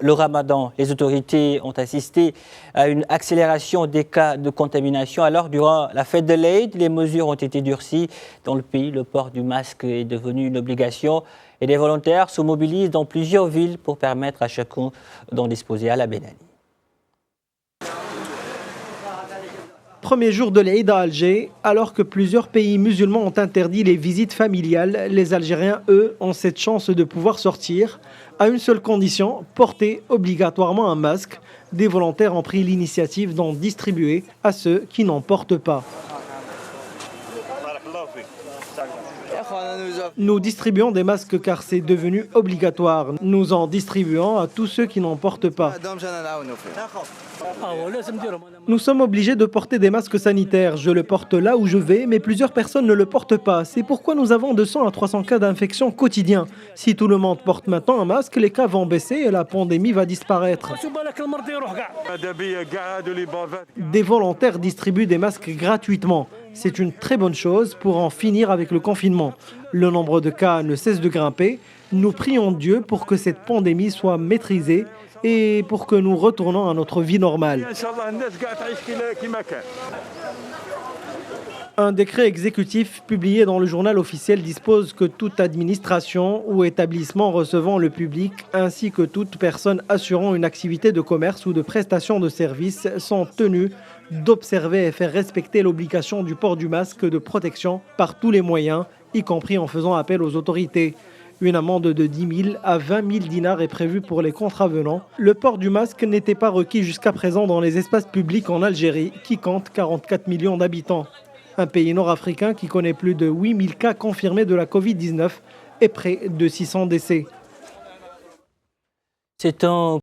Le Ramadan, les autorités ont assisté à une accélération des cas de contamination. Alors, durant la fête de l'Aïd, les mesures ont été durcies. Dans le pays, le port du masque est devenu une obligation et des volontaires se mobilisent dans plusieurs villes pour permettre à chacun d'en disposer à la Ben Ali. Premier jour de l'Aïd à Alger, alors que plusieurs pays musulmans ont interdit les visites familiales, les Algériens, eux, ont cette chance de pouvoir sortir, à une seule condition, porter obligatoirement un masque. Des volontaires ont pris l'initiative d'en distribuer à ceux qui n'en portent pas. Nous distribuons des masques car c'est devenu obligatoire. Nous en distribuons à tous ceux qui n'en portent pas. Nous sommes obligés de porter des masques sanitaires. Je le porte là où je vais, mais plusieurs personnes ne le portent pas. C'est pourquoi nous avons 200 à 300 cas d'infection quotidiens. Si tout le monde porte maintenant un masque, les cas vont baisser et la pandémie va disparaître. Des volontaires distribuent des masques gratuitement. C'est une très bonne chose pour en finir avec le confinement. Le nombre de cas ne cesse de grimper. Nous prions Dieu pour que cette pandémie soit maîtrisée et pour que nous retournons à notre vie normale. Un décret exécutif publié dans le journal officiel dispose que toute administration ou établissement recevant le public ainsi que toute personne assurant une activité de commerce ou de prestation de services sont tenus d'observer et faire respecter l'obligation du port du masque de protection par tous les moyens, y compris en faisant appel aux autorités. Une amende de 10 000 à 20 000 dinars est prévue pour les contravenants. Le port du masque n'était pas requis jusqu'à présent dans les espaces publics en Algérie, qui compte 44 millions d'habitants. Un pays nord-africain qui connaît plus de 8 000 cas confirmés de la Covid-19 et près de 600 décès. C'est un